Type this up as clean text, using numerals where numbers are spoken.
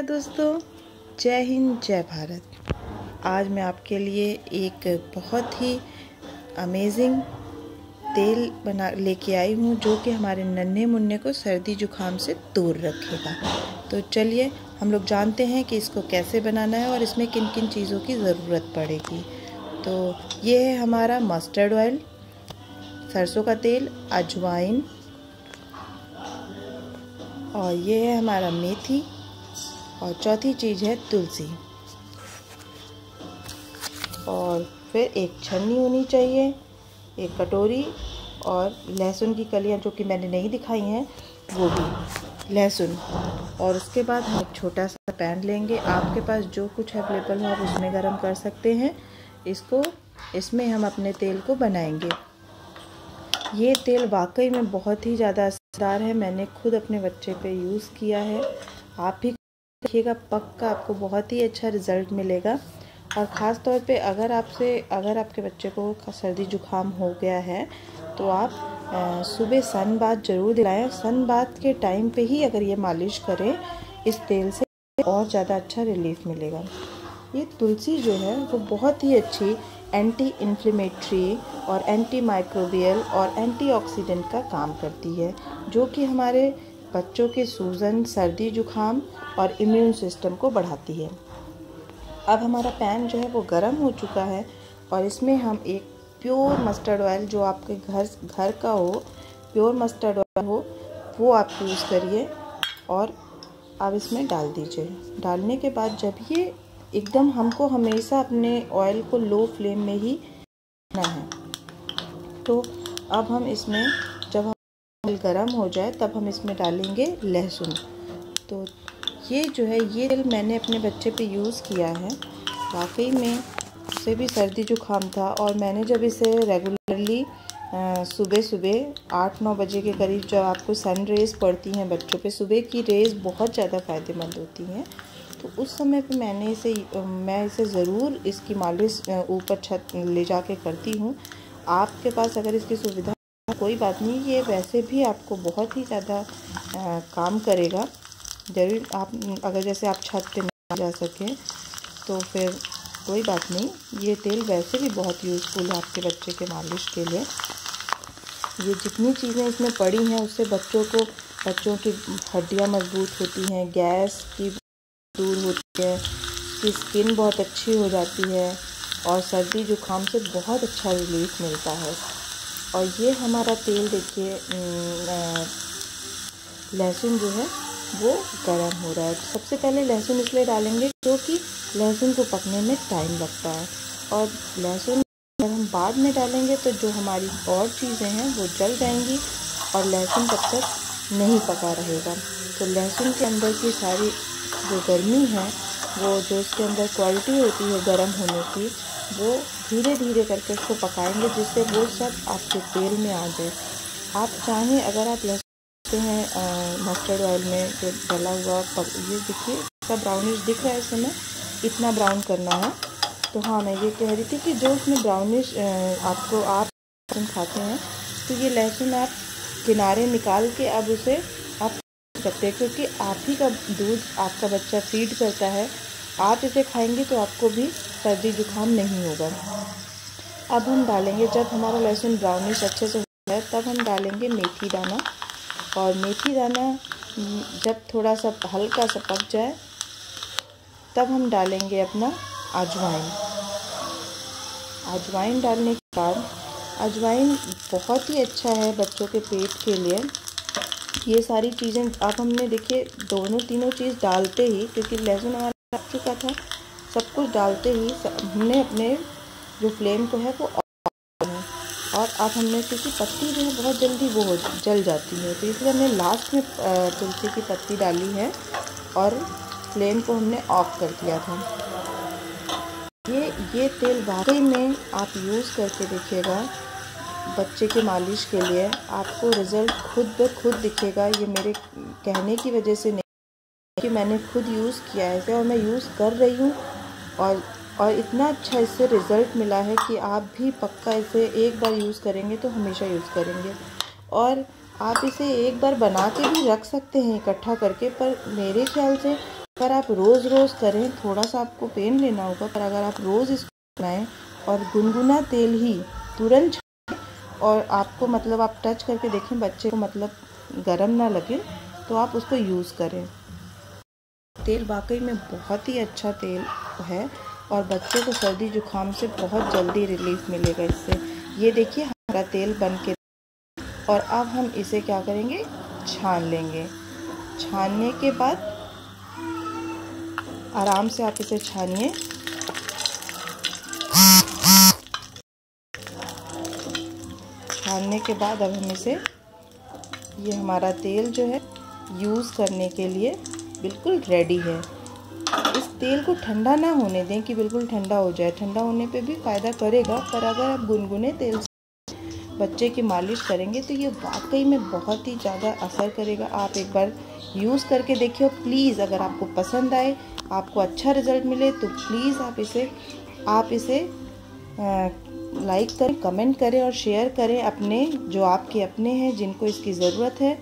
नमस्कार दोस्तों, जय हिंद जय भारत। आज मैं आपके लिए एक बहुत ही अमेजिंग तेल बना लेके आई हूँ जो कि हमारे नन्हे मुन्ने को सर्दी जुकाम से दूर रखेगा। तो चलिए हम लोग जानते हैं कि इसको कैसे बनाना है और इसमें किन किन चीज़ों की ज़रूरत पड़ेगी। तो ये है हमारा मस्टर्ड ऑयल, सरसों का तेल, अजवाइन, और ये है हमारा मेथी, और चौथी चीज़ है तुलसी। और फिर एक छन्नी होनी चाहिए, एक कटोरी, और लहसुन की कलियां जो कि मैंने नहीं दिखाई हैं वो भी लहसुन। और उसके बाद हम एक छोटा सा पैन लेंगे, आपके पास जो कुछ अवेलेबल हो आप उसमें गरम कर सकते हैं। इसमें हम अपने तेल को बनाएंगे। ये तेल वाकई में बहुत ही ज़्यादा असरदार है, मैंने खुद अपने बच्चे पे यूज़ किया है। आप भी देखिएगा, पक्का आपको बहुत ही अच्छा रिज़ल्ट मिलेगा। और ख़ास तौर पे अगर आपके बच्चे को सर्दी जुकाम हो गया है तो आप सुबह सन बाथ ज़रूर दिलाएं। सन बाथ के टाइम पे ही अगर ये मालिश करें इस तेल से और ज़्यादा अच्छा रिलीफ मिलेगा। ये तुलसी जो है वो बहुत ही अच्छी एंटी इन्फ्लेमेटरी और एंटी माइक्रोबियल और एंटीऑक्सीडेंट का काम करती है, जो कि हमारे बच्चों के सूजन, सर्दी जुकाम और इम्यून सिस्टम को बढ़ाती है। अब हमारा पैन जो है वो गर्म हो चुका है और इसमें हम एक प्योर मस्टर्ड ऑयल, जो आपके घर का हो, प्योर मस्टर्ड ऑयल हो, वो आप यूज़ करिए और आप इसमें डाल दीजिए। डालने के बाद जब ये एकदम, हमको हमेशा अपने ऑयल को लो फ्लेम में ही रखना है। तो अब हम इसमें, जब ऑयल गर्म हो जाए तब हम इसमें डालेंगे लहसुन। तो ये जो है ये तेल मैंने अपने बच्चे पे यूज़ किया है, वाकई में उसे भी सर्दी जुकाम था। और मैंने जब इसे रेगुलरली सुबह 8-9 बजे के करीब, जब आपको सन रेज़ पड़ती हैं बच्चों पे, सुबह की रेज़ बहुत ज़्यादा फ़ायदेमंद होती हैं, तो उस समय पे मैं इसे ज़रूर इसकी मालिश ऊपर छत ले जाके करती हूँ। आपके पास अगर इसकी सुविधा कोई बात नहीं, ये वैसे भी आपको बहुत ही ज़्यादा काम करेगा। ज़रूर आप अगर जैसे आप छत पे ना जा सकें तो फिर कोई बात नहीं, ये तेल वैसे भी बहुत यूज़फुल है आपके बच्चे के मालिश के लिए। ये जितनी चीज़ें इसमें पड़ी हैं उससे बच्चों की हड्डियाँ मजबूत होती हैं, गैस की दूर होती है, उसकी स्किन बहुत अच्छी हो जाती है और सर्दी जुकाम से बहुत अच्छा रिलीफ मिलता है। और ये हमारा तेल देखिए, लहसुन जो है वो गरम हो रहा है। सबसे पहले लहसुन इसलिए डालेंगे क्योंकि लहसुन को पकने में टाइम लगता है, और लहसुन अगर हम बाद में डालेंगे तो जो हमारी और चीज़ें हैं वो जल जाएंगी और लहसुन तब तक नहीं पका रहेगा। तो लहसुन के अंदर की सारी जो गर्मी है, वो जो इसके अंदर क्वालिटी होती है गर्म होने की, वो धीरे धीरे करके उसको पकाएंगे जिससे वो सब आपके तेल में आ जाए। आप चाहें, अगर आप लहसुन हैं मस्टर्ड ऑयल में जो डला हुआ, ये देखिए इसका ब्राउनिश दिख रहा है, इस समय इतना ब्राउन करना है। तो हाँ, मैं ये कह रही थी कि जो इसमें ब्राउनिश आप लहसुन खाते हैं तो ये लहसुन आप किनारे निकाल के अब उसे आप सकते हैं, क्योंकि आप ही का दूध आपका बच्चा फीड करता है। आप इसे खाएंगे तो आपको भी सर्दी जुकाम नहीं होगा। अब हम डालेंगे, जब हमारा लहसुन ब्राउनिश अच्छे से हो जाए तब हम डालेंगे मेथी दाना। और मेथी दाना जब थोड़ा सा हल्का सा पक जाए तब हम डालेंगे अपना अजवाइन। अजवाइन डालने के बाद, अजवाइन बहुत ही अच्छा है बच्चों के पेट के लिए। ये सारी चीज़ें अब हमने देखिए तीनों चीज़ डालते ही, क्योंकि लहसुन हमारा पक चुका था, सब कुछ डालते ही हमने अपने जो फ्लेम को है वो और अब हमने, क्योंकि पत्ती जो है बहुत जल्दी वो जल जाती है, तो इसलिए हमने लास्ट में तुलसी की पत्ती डाली है और फ्लेम को हमने ऑफ कर दिया था। ये तेल वाकई में आप यूज़ करके देखिएगा बच्चे के मालिश के लिए, आपको रिज़ल्ट खुद ब खुद दिखेगा। ये मेरे कहने की वजह से नहीं कि मैंने खुद यूज़ किया है इसे और मैं यूज़ कर रही हूँ, और इतना अच्छा इससे रिज़ल्ट मिला है कि आप भी पक्का इसे एक बार यूज़ करेंगे तो हमेशा यूज़ करेंगे। और आप इसे एक बार बना के भी रख सकते हैं इकट्ठा करके, पर मेरे ख्याल से अगर आप रोज़ रोज़ करें, थोड़ा सा आपको पेन लेना होगा, पर अगर आप रोज़ इसको बनाएं और गुनगुना तेल ही तुरंत और आपको मतलब आप टच करके देखें बच्चे को मतलब गरम ना लगे तो आप उसको यूज़ करें। तेल वाकई में बहुत ही अच्छा तेल है और बच्चे को सर्दी जुकाम से बहुत जल्दी रिलीफ मिलेगा इससे। ये देखिए हमारा तेल बन के, और अब हम इसे क्या करेंगे, छान लेंगे। छानने के बाद आराम से आप इसे छानिए। छानने के बाद अब हम इसे, ये हमारा तेल जो है यूज़ करने के लिए बिल्कुल रेडी है। इस तेल को ठंडा ना होने दें कि बिल्कुल ठंडा हो जाए, ठंडा होने पे भी फ़ायदा करेगा, पर अगर आप गुनगुने तेल से बच्चे की मालिश करेंगे तो ये वाकई में बहुत ही ज़्यादा असर करेगा। आप एक बार यूज़ करके देखिए। प्लीज़ अगर आपको पसंद आए, आपको अच्छा रिज़ल्ट मिले तो प्लीज़ आप इसे लाइक करें, कमेंट करें और शेयर करें अपने, जो आपके अपने हैं जिनको इसकी ज़रूरत है।